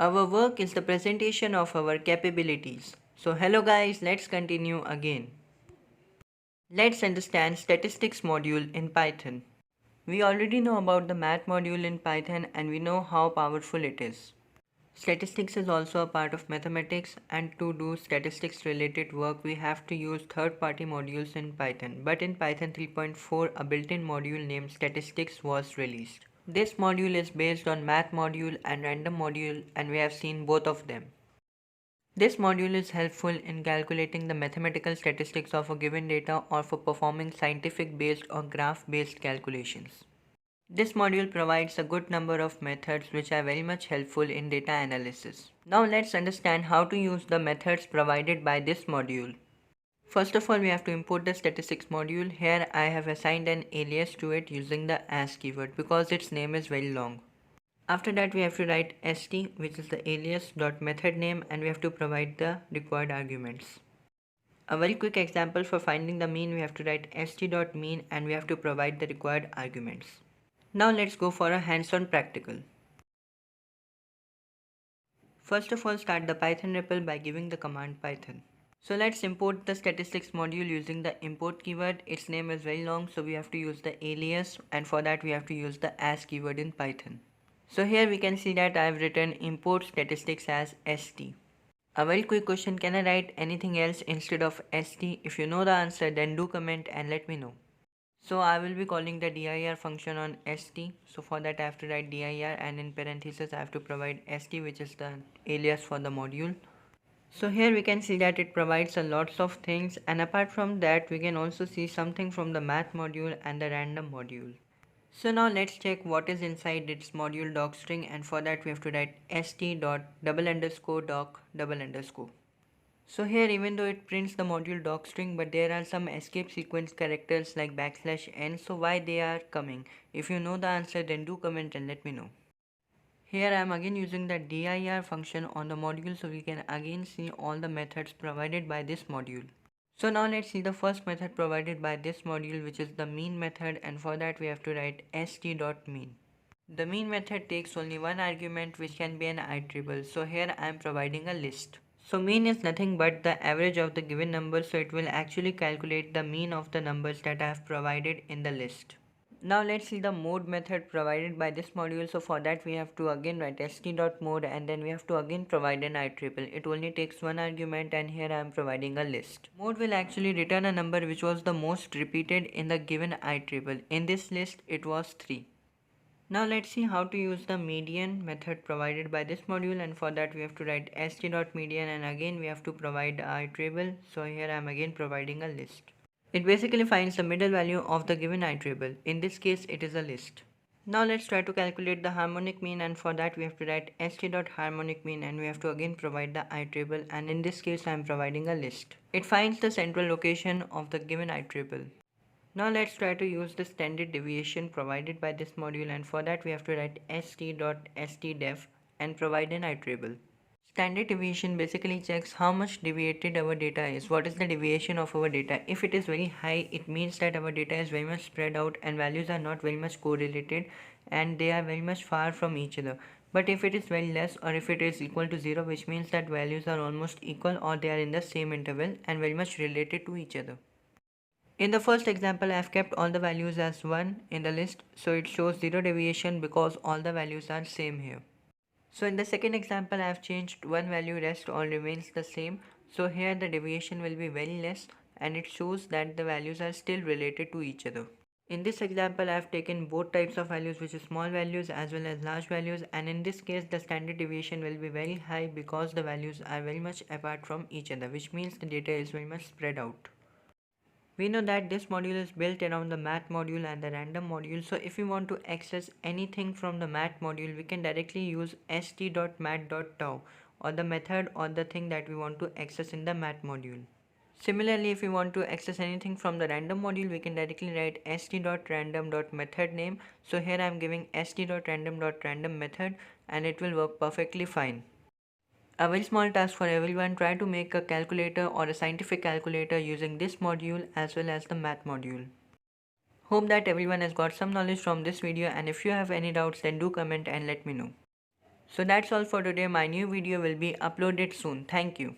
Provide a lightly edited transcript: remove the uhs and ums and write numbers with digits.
Our work is the presentation of our capabilities. So hello guys, let's continue again. Let's understand statistics module in Python. We already know about the math module in Python and we know how powerful it is. Statistics is also a part of mathematics, and to do statistics related work we have to use third-party modules in Python. But in Python 3.4 a built-in module named statistics was released. This module is based on math module and random module, and we have seen both of them. This module is helpful in calculating the mathematical statistics of a given data or for performing scientific based or graph based calculations. This module provides a good number of methods which are very much helpful in data analysis. Now let's understand how to use the methods provided by this module. First of all, we have to import the statistics module. Here I have assigned an alias to it using the as keyword because its name is very long. After that we have to write st, which is the alias dot method name, and we have to provide the required arguments. A very quick example for finding the mean, we have to write st.mean and we have to provide the required arguments. Now let's go for a hands-on practical. First of all, start the Python REPL by giving the command python. So let's import the statistics module using the import keyword. Its name is very long, so we have to use the alias, and for that we have to use the as keyword in Python. So here we can see that I have written import statistics as st. A very quick question, can I write anything else instead of st? If you know the answer, then do comment and let me know. So I will be calling the dir function on st. So for that I have to write dir, and in parentheses I have to provide st, which is the alias for the module. So here we can see that it provides a lots of things, and apart from that we can also see something from the math module and the random module. So now let's check what is inside its module docstring, and for that we have to write st._doc_. So here, even though it prints the module docstring, but there are some escape sequence characters like \n. So why they are coming? If you know the answer, then do comment and let me know. Here I am again using the dir function on the module, so we can again see all the methods provided by this module. So now let's see the first method provided by this module, which is the mean method, and for that we have to write st.mean. The mean method takes only one argument, which can be an iterable. So here I am providing a list. So mean is nothing but the average of the given number, so it will actually calculate the mean of the numbers that I have provided in the list. Now let's see the mode method provided by this module. So for that we have to again write st.mode, and then we have to again provide an iterable. It only takes one argument, and here I am providing a list. Mode will actually return a number which was the most repeated in the given iterable. In this list it was 3. Now let's see how to use the median method provided by this module, and for that we have to write st.median, and again we have to provide a iterable. So here I am again providing a list. It basically finds the middle value of the given iterable. In this case it is a list. Now let's try to calculate the harmonic mean, and for that we have to write st.harmonic mean, and we have to again provide the iterable, and in this case I am providing a list. It finds the central location of the given iterable. Now let's try to use the standard deviation provided by this module, and for that we have to write st.stdef and provide an iterable. Standard deviation basically checks how much deviated our data is. What is the deviation of our data? If it is very high, it means that our data is very much spread out and values are not very much correlated and they are very much far from each other. But if it is very less, or if it is equal to 0, which means that values are almost equal or they are in the same interval and very much related to each other. In the first example, I have kept all the values as 1 in the list, so it shows 0 deviation because all the values are same here. So in the second example, I have changed one value, rest all remains the same. So here the deviation will be very less and it shows that the values are still related to each other. In this example, I have taken both types of values, which is small values as well as large values, and in this case the standard deviation will be very high because the values are very much apart from each other, which means the data is very much spread out. We know that this module is built around the math module and the random module, so if we want to access anything from the math module, we can directly use st.mat.tow, or the method or the thing that we want to access in the math module. Similarly, if we want to access anything from the random module, we can directly write st.random.method name. So here I am giving st.random.random method and it will work perfectly fine. A very small task for everyone: try to make a calculator or a scientific calculator using this module as well as the math module. Hope that everyone has got some knowledge from this video, and if you have any doubts then do comment and let me know. So that's all for today. My new video will be uploaded soon. Thank you.